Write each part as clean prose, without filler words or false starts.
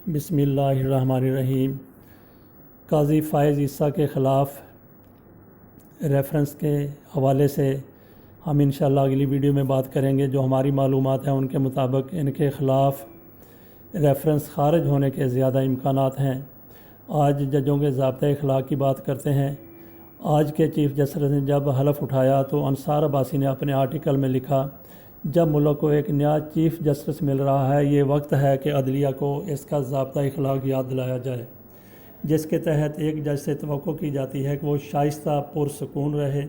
بسم اللہ الرحمن الرحیم۔ قاضی فائز عیسیٰ کے خلاف ریفرنس کے حوالے سے ہم انشاءاللہ اگلی ویڈیو میں بات کریں گے۔ جو ہماری معلومات ہیں ان کے مطابق ان کے خلاف ریفرنس خارج ہونے کے زیادہ امکانات ہیں۔ آج ججوں کے ضابطۂ اخلاق کی بات کرتے ہیں۔ آج کے چیف جسٹس نے جب حلف اٹھایا تو انصار عباسی نے اپنے آرٹیکل میں لکھا، جب ملک کو ایک نیا چیف جسٹس مل رہا ہے، یہ وقت ہے کہ عدلیہ کو اس کا ضابطۂ اخلاق یاد دلایا جائے، جس کے تحت ایک جج سے توقع کی جاتی ہے کہ وہ شائستہ پرسکون رہے،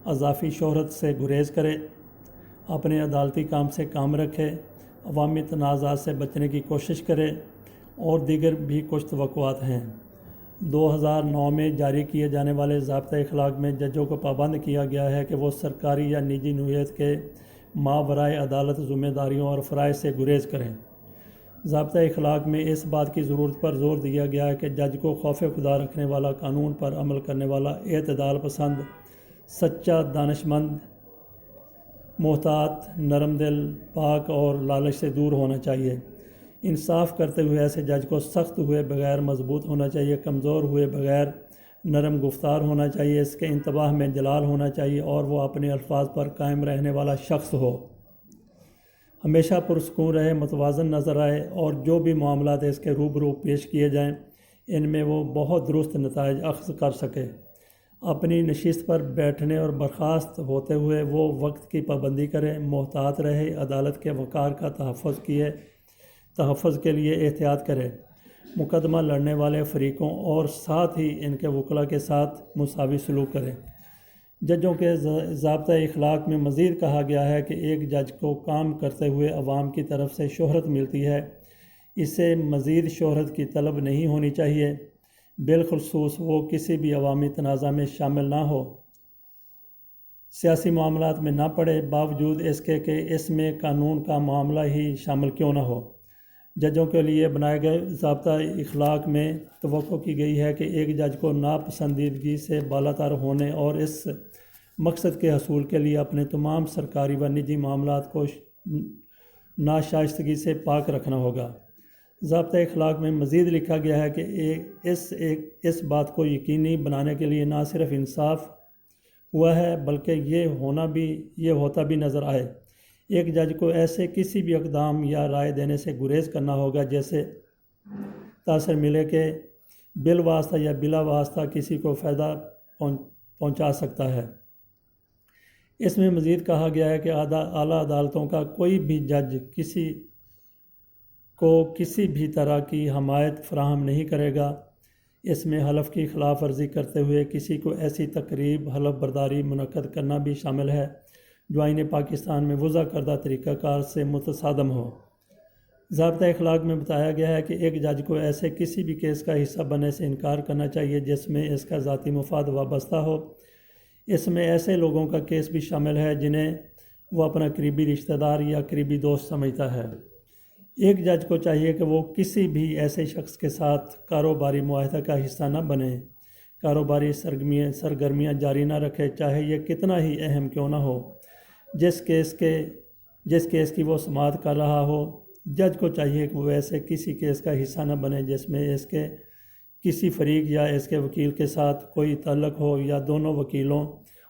اضافی شہرت سے گریز کرے، اپنے عدالتی کام سے کام رکھے، عوامی تنازعات سے بچنے کی کوشش کرے، اور دیگر بھی کچھ توقعات ہیں۔ 2009 میں جاری کیے جانے والے ضابطۂ اخلاق میں ججوں کو پابند کیا گیا ہے کہ وہ سرکاری یا نجی نوعیت کے ماورائے عدالت ذمہ داریوں اور فرائض سے گریز کریں۔ ضابطۂ اخلاق میں اس بات کی ضرورت پر زور دیا گیا ہے کہ جج کو خوف خدا رکھنے والا، قانون پر عمل کرنے والا، اعتدال پسند، سچا، دانشمند، محتاط، نرم دل، پاک اور لالچ سے دور ہونا چاہیے۔ انصاف کرتے ہوئے ایسے جج کو سخت ہوئے بغیر مضبوط ہونا چاہیے، کمزور ہوئے بغیر نرم گفتار ہونا چاہیے، اس کے انتباہ میں جلال ہونا چاہیے، اور وہ اپنے الفاظ پر قائم رہنے والا شخص ہو، ہمیشہ پرسکون رہے، متوازن نظر آئے، اور جو بھی معاملات اس کے روبرو پیش کیے جائیں ان میں وہ بہت درست نتائج اخذ کر سکے۔ اپنی نشست پر بیٹھنے اور برخاست ہوتے ہوئے وہ وقت کی پابندی کرے، محتاط رہے، عدالت کے وقار کا تحفظ کے لیے احتیاط کرے، مقدمہ لڑنے والے فریقوں اور ساتھ ہی ان کے وکلاء کے ساتھ مساوی سلوک کرے۔ ججوں کے ضابطۂ اخلاق میں مزید کہا گیا ہے کہ ایک جج کو کام کرتے ہوئے عوام کی طرف سے شہرت ملتی ہے، اسے مزید شہرت کی طلب نہیں ہونی چاہیے، بالخصوص وہ کسی بھی عوامی تنازع میں شامل نہ ہو، سیاسی معاملات میں نہ پڑے، باوجود اس کے کہ اس میں قانون کا معاملہ ہی شامل کیوں نہ ہو۔ ججوں کے لیے بنائے گئے ضابطۂ اخلاق میں توقع کی گئی ہے کہ ایک جج کو ناپسندیدگی سے بالاتر ہونے اور اس مقصد کے حصول کے لیے اپنے تمام سرکاری و نجی معاملات کو ناشائستگی سے پاک رکھنا ہوگا۔ ضابطۂ اخلاق میں مزید لکھا گیا ہے کہ اس بات کو یقینی بنانے کے لیے نہ صرف انصاف ہوا ہے بلکہ یہ ہوتا بھی نظر آئے۔ ایک جج کو ایسے کسی بھی اقدام یا رائے دینے سے گریز کرنا ہوگا جیسے تاثر ملے کہ بالواسطہ یا بلا واسطہ کسی کو فائدہ پہنچا سکتا ہے۔ اس میں مزید کہا گیا ہے کہ اعلیٰ عدالتوں کا کوئی بھی جج کسی بھی طرح کی حمایت فراہم نہیں کرے گا۔ اس میں حلف کی خلاف ورزی کرتے ہوئے کسی کو ایسی تقریب حلف برداری منعقد کرنا بھی شامل ہے جو آئین پاکستان میں وضع کردہ طریقہ کار سے متصادم ہو۔ ضابطۂ اخلاق میں بتایا گیا ہے کہ ایک جج کو ایسے کسی بھی کیس کا حصہ بننے سے انکار کرنا چاہیے جس میں اس کا ذاتی مفاد وابستہ ہو۔ اس میں ایسے لوگوں کا کیس بھی شامل ہے جنہیں وہ اپنا قریبی رشتہ دار یا قریبی دوست سمجھتا ہے۔ ایک جج کو چاہیے کہ وہ کسی بھی ایسے شخص کے ساتھ کاروباری معاہدہ کا حصہ نہ بنے، کاروباری سرگرمیاں جاری نہ رکھے، چاہے یہ کتنا ہی اہم کیوں نہ ہو۔ جس کیس کی وہ سماعت کر رہا ہو، جج کو چاہیے کہ وہ ایسے کسی کیس کا حصہ نہ بنے جس میں اس کے کسی فریق یا اس کے وکیل کے ساتھ کوئی تعلق ہو یا دونوں وکیلوں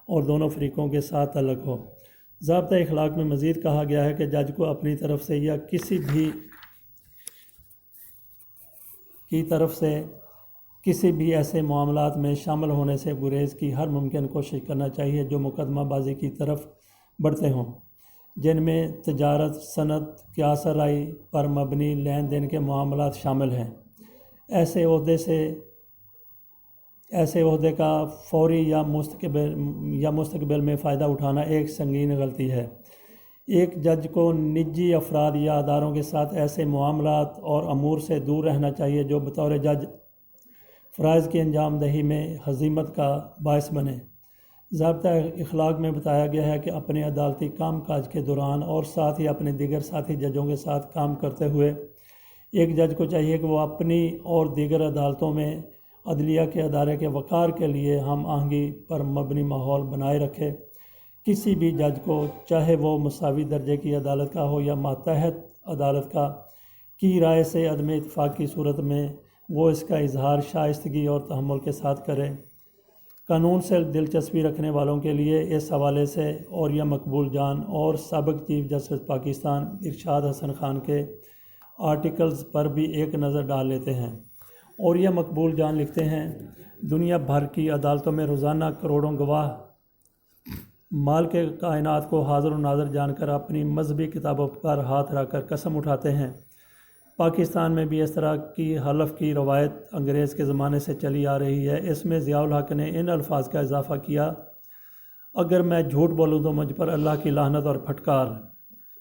اور دونوں فریقوں کے ساتھ تعلق ہو۔ ضابطۂ اخلاق میں مزید کہا گیا ہے کہ جج کو اپنی طرف سے یا کسی بھی ایسے معاملات میں شامل ہونے سے گریز کی ہر ممکن کوشش کرنا چاہیے جو مقدمہ بازی کی طرف بڑھتے ہوں، جن میں تجارت، صنعت، قیاس آرائی پر مبنی لین دین کے معاملات شامل ہیں۔ ایسے عہدے کا فوری یا مستقبل میں فائدہ اٹھانا ایک سنگین غلطی ہے۔ ایک جج کو نجی افراد یا اداروں کے ساتھ ایسے معاملات اور امور سے دور رہنا چاہیے جو بطور جج فرائض کی انجام دہی میں ہزیمت کا باعث بنے۔ ضابطۂ اخلاق میں بتایا گیا ہے کہ اپنے عدالتی کام کاج کے دوران اور ساتھ ہی اپنے دیگر ساتھی ججوں کے ساتھ کام کرتے ہوئے ایک جج کو چاہیے کہ وہ اپنی اور دیگر عدالتوں میں عدلیہ کے ادارے کے وقار کے لیے ہم آہنگی پر مبنی ماحول بنائے رکھے۔ کسی بھی جج کو، چاہے وہ مساوی درجے کی عدالت کا ہو یا ماتحت عدالت کا، کی رائے سے عدم اتفاق کی صورت میں وہ اس کا اظہار شائستگی اور تحمل کے ساتھ کرے۔ قانون سے دلچسپی رکھنے والوں کے لیے اس حوالے سے اوریہ مقبول جان اور سابق چیف جسٹس پاکستان ارشاد حسن خان کے آرٹیکلز پر بھی ایک نظر ڈال لیتے ہیں۔ اوریہ مقبول جان لکھتے ہیں، دنیا بھر کی عدالتوں میں روزانہ کروڑوں گواہ مال کے کائنات کو حاضر و ناظر جان کر اپنی مذہبی کتابوں پر ہاتھ رکھ کر قسم اٹھاتے ہیں۔ پاکستان میں بھی اس طرح کی حلف کی روایت انگریز کے زمانے سے چلی آ رہی ہے۔ اس میں ضیاء الحق نے ان الفاظ کا اضافہ کیا، اگر میں جھوٹ بولوں تو مجھ پر اللہ کی لعنت اور پھٹکار۔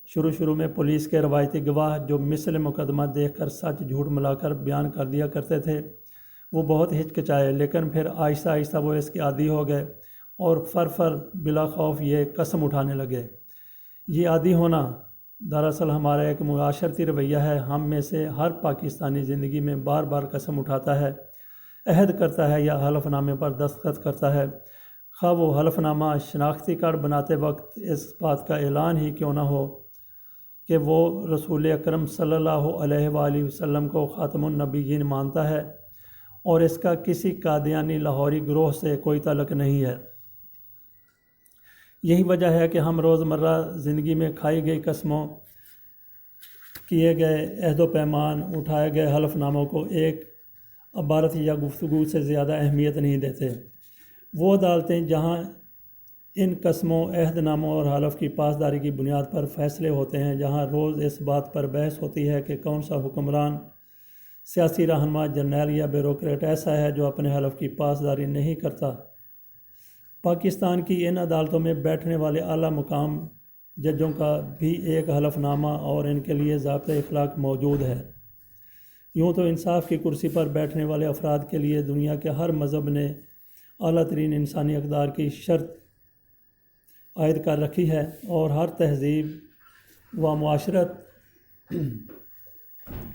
شروع میں پولیس کے روایتی گواہ جو مثل مقدمہ دیکھ کر سچ جھوٹ ملا کر بیان کر دیا کرتے تھے وہ بہت ہچکچائے، لیکن پھر آہستہ آہستہ وہ اس کے عادی ہو گئے اور فر بلا خوف یہ قسم اٹھانے لگے۔ یہ عادی ہونا دراصل ہمارا ایک معاشرتی رویہ ہے۔ ہم میں سے ہر پاکستانی زندگی میں بار بار قسم اٹھاتا ہے، عہد کرتا ہے یا حلف نامے پر دستخط کرتا ہے، خواہ وہ حلف نامہ شناختی کارڈ بناتے وقت اس بات کا اعلان ہی کیوں نہ ہو کہ وہ رسول اکرم صلی اللہ علیہ وآلہ وسلم کو خاتم النبیین مانتا ہے اور اس کا کسی قادیانی لاہوری گروہ سے کوئی تعلق نہیں ہے۔ یہی وجہ ہے کہ ہم روزمرہ زندگی میں کھائی گئی قسموں، کیے گئے عہد و پیمان، اٹھائے گئے حلف ناموں کو ایک عبارت یا گفتگو سے زیادہ اہمیت نہیں دیتے۔ وہ عدالتیں جہاں ان قسموں، عہد ناموں اور حلف کی پاسداری کی بنیاد پر فیصلے ہوتے ہیں، جہاں روز اس بات پر بحث ہوتی ہے کہ کون سا حکمران، سیاسی رہنما، جرنیل یا بیوروکریٹ ایسا ہے جو اپنے حلف کی پاسداری نہیں کرتا، پاکستان کی ان عدالتوں میں بیٹھنے والے اعلیٰ مقام ججوں کا بھی ایک حلف نامہ اور ان کے لیے ضابطۂ اخلاق موجود ہے۔ یوں تو انصاف کی کرسی پر بیٹھنے والے افراد کے لیے دنیا کے ہر مذہب نے اعلیٰ ترین انسانی اقدار کی شرط عائد کر رکھی ہے اور ہر تہذیب و معاشرت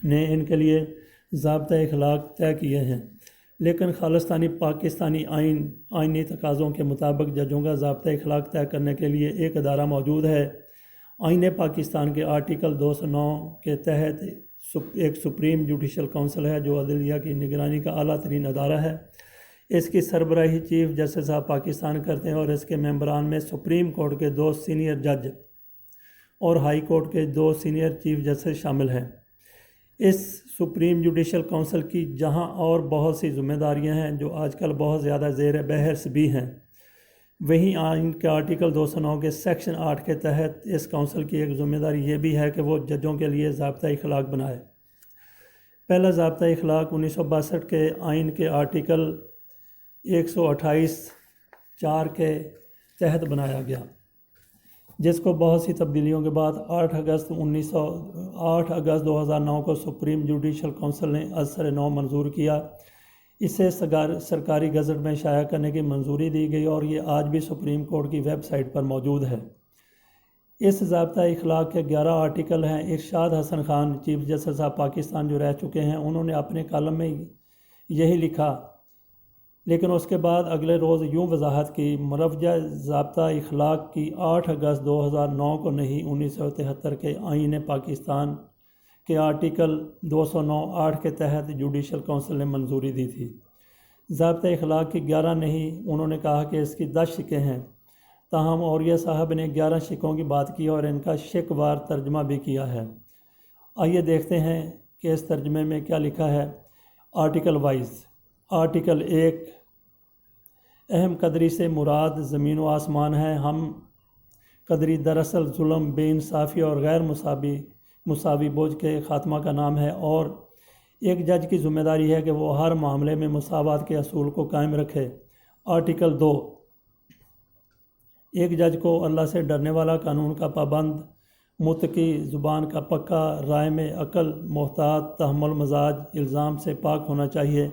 نے ان کے لیے ضابطۂ اخلاق طے کیے ہیں، لیکن خالصتانی پاکستانی آئینی تقاضوں کے مطابق ججوں کا ضابطۂ اخلاق طے کرنے کے لیے ایک ادارہ موجود ہے۔ آئین پاکستان کے آرٹیکل 209 کے تحت ایک سپریم جوڈیشل کونسل ہے جو عدلیہ کی نگرانی کا اعلیٰ ترین ادارہ ہے۔ اس کی سربراہی چیف جسٹس آف پاکستان کرتے ہیں اور اس کے ممبران میں سپریم کورٹ کے 2 سینئر جج اور ہائی کورٹ کے 2 سینئر چیف جسٹس شامل ہیں۔ اس سپریم جوڈیشل کونسل کی جہاں اور بہت سی ذمہ داریاں ہیں جو آج کل بہت زیادہ زیر بحث بھی ہیں، وہیں آئین کے آرٹیکل 209 کے سیکشن 8 کے تحت اس کونسل کی ایک ذمہ داری یہ بھی ہے کہ وہ ججوں کے لیے ضابطۂ اخلاق بنائے۔ پہلا ضابطۂ اخلاق 1962 کے آئین کے آرٹیکل 128(4) کے تحت بنایا گیا، جس کو بہت سی تبدیلیوں کے بعد 8 اگست 2009 کو سپریم جوڈیشل کونسل نے ازسر نو منظور کیا۔ اسے سرکاری گزٹ میں شائع کرنے کی منظوری دی گئی اور یہ آج بھی سپریم کورٹ کی ویب سائٹ پر موجود ہے۔ اس ضابطۂ اخلاق کے 11 آرٹیکل ہیں۔ Irshad Hassan Khan chief justice of Pakistan جو رہ چکے ہیں، انہوں نے اپنے کالم میں یہی لکھا، لیکن اس کے بعد اگلے روز یوں وضاحت کی، مروجہ ضابطۂ اخلاق کی 8 اگست 2009 کو نہیں، 1973 کے آئین پاکستان کے آرٹیکل 209(8) کے تحت جوڈیشل کونسل نے منظوری دی تھی۔ ضابطۂ اخلاق کی 11 نہیں، انہوں نے کہا کہ اس کی 10 شقیں ہیں، تاہم اوریہ صاحب نے 11 شقوں کی بات کی اور ان کا شق وار ترجمہ بھی کیا ہے۔ آئیے دیکھتے ہیں کہ اس ترجمے میں کیا لکھا ہے۔ Article wise. آرٹیکل 1، اہم قدری سے مراد زمین و آسمان ہے۔ ہم قدری دراصل ظلم، بے انصافی اور غیر مساوی بوجھ کے خاتمہ کا نام ہے، اور ایک جج کی ذمہ داری ہے کہ وہ ہر معاملے میں مساوات کے اصول کو قائم رکھے۔ آرٹیکل 2، ایک جج کو اللہ سے ڈرنے والا، قانون کا پابند، متقی، زبان کا پکا، رائے میں عقل، محتاط، تحمل مزاج، الزام سے پاک ہونا چاہیے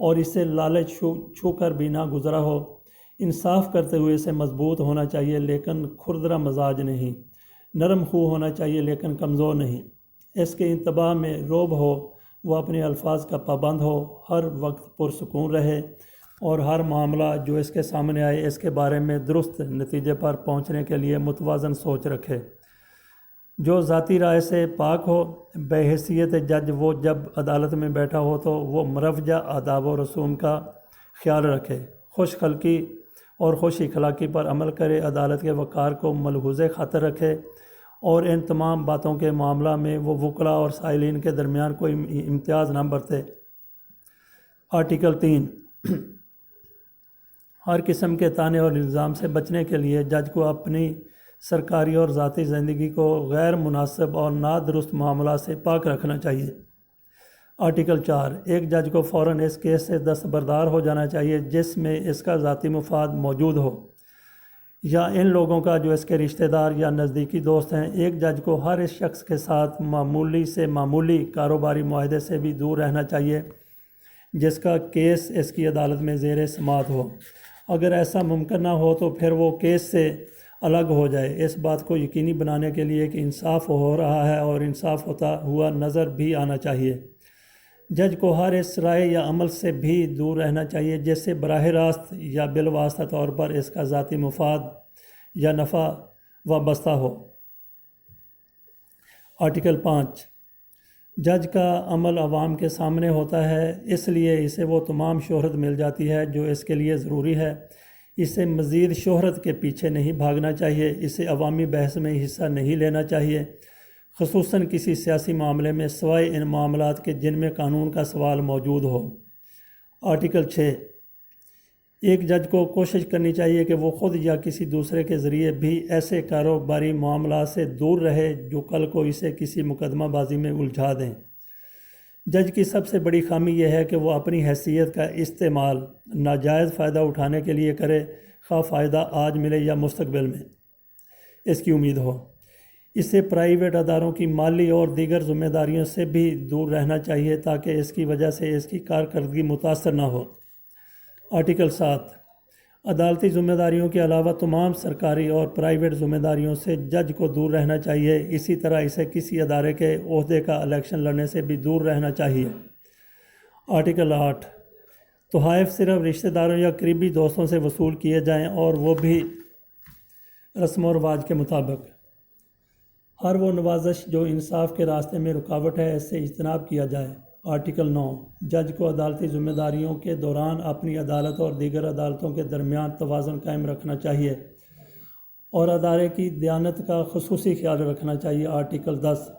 اور اس سے لالچ چھو کر بھی نہ گزرا ہو، انصاف کرتے ہوئے اسے مضبوط ہونا چاہیے لیکن کھردرا مزاج نہیں، نرم خو ہونا چاہیے لیکن کمزور نہیں، اس کے انتباہ میں روب ہو، وہ اپنے الفاظ کا پابند ہو، ہر وقت پرسکون رہے اور ہر معاملہ جو اس کے سامنے آئے اس کے بارے میں درست نتیجے پر پہنچنے کے لیے متوازن سوچ رکھے۔ جو ذاتی رائے سے پاک ہو، بحیثیت جج وہ جب عدالت میں بیٹھا ہو تو وہ مروجہ آداب و رسوم کا خیال رکھے، خوش خلقی اور خوش اخلاقی پر عمل کرے، عدالت کے وقار کو ملحوظ خاطر رکھے اور ان تمام باتوں کے معاملہ میں وہ وکلاء اور سائلین کے درمیان کوئی امتیاز نہ برتے۔ آرٹیکل 3 ہر قسم کے طعنے اور الزام سے بچنے کے لیے جج کو اپنی سرکاری اور ذاتی زندگی کو غیر مناسب اور نادرست معاملات سے پاک رکھنا چاہیے۔ آرٹیکل 4 ایک جج کو فوراً اس کیس سے دستبردار ہو جانا چاہیے جس میں اس کا ذاتی مفاد موجود ہو یا ان لوگوں کا جو اس کے رشتہ دار یا نزدیکی دوست ہیں۔ ایک جج کو ہر اس شخص کے ساتھ معمولی سے معمولی کاروباری معاہدے سے بھی دور رہنا چاہیے جس کا کیس اس کی عدالت میں زیر سماعت ہو۔ اگر ایسا ممکن نہ ہو تو پھر وہ کیس سے الگ ہو جائے۔ اس بات کو یقینی بنانے کے لیے کہ انصاف ہو رہا ہے اور انصاف ہوتا ہوا نظر بھی آنا چاہیے، جج کو ہر اس رائے یا عمل سے بھی دور رہنا چاہیے جس سے براہ راست یا بالواسطہ طور پر اس کا ذاتی مفاد یا نفع وابستہ ہو۔ آرٹیکل 5 جج کا عمل عوام کے سامنے ہوتا ہے، اس لیے اسے وہ تمام شہرت مل جاتی ہے جو اس کے لیے ضروری ہے۔ اسے مزید شہرت کے پیچھے نہیں بھاگنا چاہیے، اسے عوامی بحث میں حصہ نہیں لینا چاہیے، خصوصاً کسی سیاسی معاملے میں سوائے ان معاملات کے جن میں قانون کا سوال موجود ہو۔ آرٹیکل 6 ایک جج کو کوشش کرنی چاہیے کہ وہ خود یا کسی دوسرے کے ذریعے بھی ایسے کاروباری معاملات سے دور رہے جو کل کو اسے کسی مقدمہ بازی میں الجھا دیں۔ جج کی سب سے بڑی خامی یہ ہے کہ وہ اپنی حیثیت کا استعمال ناجائز فائدہ اٹھانے کے لیے کرے، خواہ فائدہ آج ملے یا مستقبل میں اس کی امید ہو۔ اسے پرائیویٹ اداروں کی مالی اور دیگر ذمہ داریوں سے بھی دور رہنا چاہیے تاکہ اس کی وجہ سے اس کی کارکردگی متاثر نہ ہو۔ آرٹیکل 7 عدالتی ذمہ داریوں کے علاوہ تمام سرکاری اور پرائیویٹ ذمہ داریوں سے جج کو دور رہنا چاہیے، اسی طرح اسے کسی ادارے کے عہدے کا الیکشن لڑنے سے بھی دور رہنا چاہیے۔ آرٹیکل 8 تحائف صرف رشتہ داروں یا قریبی دوستوں سے وصول کیے جائیں اور وہ بھی رسم و رواج کے مطابق۔ ہر وہ نوازش جو انصاف کے راستے میں رکاوٹ ہے اس سے اجتناب کیا جائے۔ آرٹیکل 9 جج کو عدالتی ذمہ داریوں کے دوران اپنی عدالت اور دیگر عدالتوں کے درمیان توازن قائم رکھنا چاہیے اور ادارے کی دیانت کا خصوصی خیال رکھنا چاہیے۔ آرٹیکل 10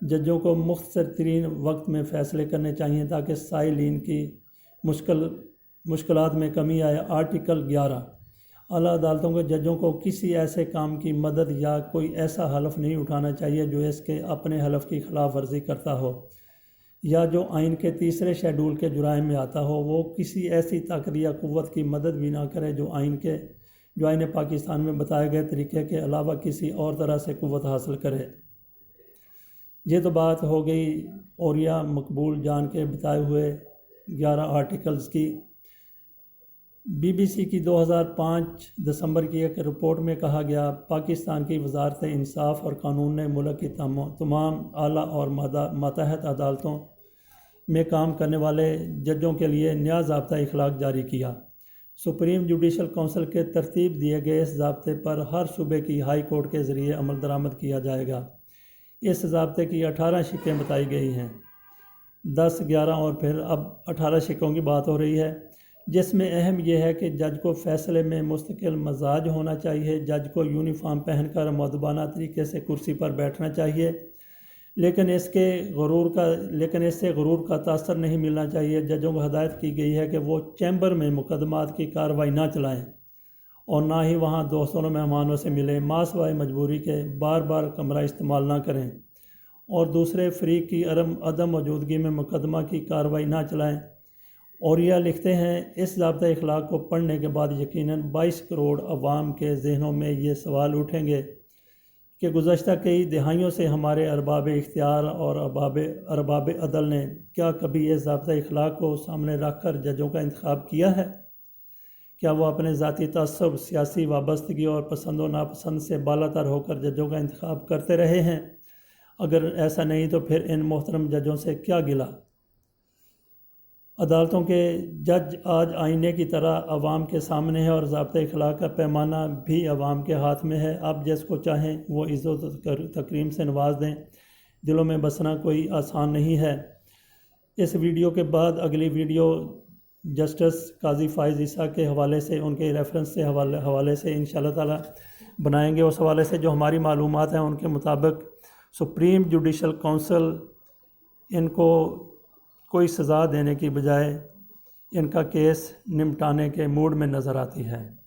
ججوں کو مختصر ترین وقت میں فیصلے کرنے چاہیے تاکہ سائلین کی مشکلات میں کمی آئے۔ آرٹیکل 11 اعلیٰ عدالتوں کے ججوں کو کسی ایسے کام کی مدد یا کوئی ایسا حلف نہیں اٹھانا چاہیے جو اس کے اپنے حلف کی خلاف ورزی کرتا ہو یا جو آئین کے 3 شیڈول کے جرائم میں آتا ہو۔ وہ کسی ایسی طاقت یا قوت کی مدد بھی نہ کرے جو آئین پاکستان میں بتائے گئے طریقے کے علاوہ کسی اور طرح سے قوت حاصل کرے۔ یہ تو بات ہو گئی اوریہ مقبول جان کے بتائے ہوئے 11 آرٹیکلز کی۔ بی بی سی کی 2005 دسمبر کی ایک رپورٹ میں کہا گیا، پاکستان کی وزارت انصاف اور قانون نے ملک کی تمام اعلیٰ اور ماتحت عدالتوں میں کام کرنے والے ججوں کے لیے نیا ضابطہ اخلاق جاری کیا۔ سپریم جوڈیشل کونسل کے ترتیب دیے گئے اس ضابطے پر ہر صوبے کی ہائی کورٹ کے ذریعے عمل درآمد کیا جائے گا۔ اس ضابطے کی 18 شقیں بتائی گئی ہیں، 10، 11 اور پھر اب 18 شقوں کی بات ہو رہی ہے، جس میں اہم یہ ہے کہ جج کو فیصلے میں مستقل مزاج ہونا چاہیے، جج کو یونیفارم پہن کر مؤدبانہ طریقے سے کرسی پر بیٹھنا چاہیے، لیکن اس سے غرور کا تاثر نہیں ملنا چاہیے۔ ججوں کو ہدایت کی گئی ہے کہ وہ چیمبر میں مقدمات کی کارروائی نہ چلائیں اور نہ ہی وہاں دوستوں اور مہمانوں سے ملیں، ماسوائے مجبوری کے بار بار کمرہ استعمال نہ کریں اور دوسرے فریق کی عدم موجودگی میں مقدمہ کی کارروائی نہ چلائیں۔ اور یہ لکھتے ہیں، اس ضابطۂ اخلاق کو پڑھنے کے بعد یقیناً 22 کروڑ عوام کے ذہنوں میں یہ سوال اٹھیں گے کہ گزشتہ کئی دہائیوں سے ہمارے ارباب اختیار اور ارباب عدل نے کیا کبھی اس ضابطۂ اخلاق کو سامنے رکھ کر ججوں کا انتخاب کیا ہے؟ کیا وہ اپنے ذاتی تعصب، سیاسی وابستگی اور پسند و ناپسند سے بالا تر ہو کر ججوں کا انتخاب کرتے رہے ہیں؟ اگر ایسا نہیں تو پھر ان محترم ججوں سے کیا گلہ؟ عدالتوں کے جج آج آئینے کی طرح عوام کے سامنے ہے اور ضابطۂ اخلاق کا پیمانہ بھی عوام کے ہاتھ میں ہے۔ آپ جس کو چاہیں وہ عزت و تکریم سے نواز دیں، دلوں میں بسنا کوئی آسان نہیں ہے۔ اس ویڈیو کے بعد اگلی ویڈیو جسٹس قاضی فائز عیسیٰ کے حوالے سے، ان کے ریفرنس سے حوالے سے انشاءاللہ تعالی بنائیں گے۔ اس حوالے سے جو ہماری معلومات ہیں ان کے مطابق سپریم جوڈیشل کونسل ان کو کوئی سزا دینے کی بجائے ان کا کیس نمٹانے کے موڈ میں نظر آتی ہے۔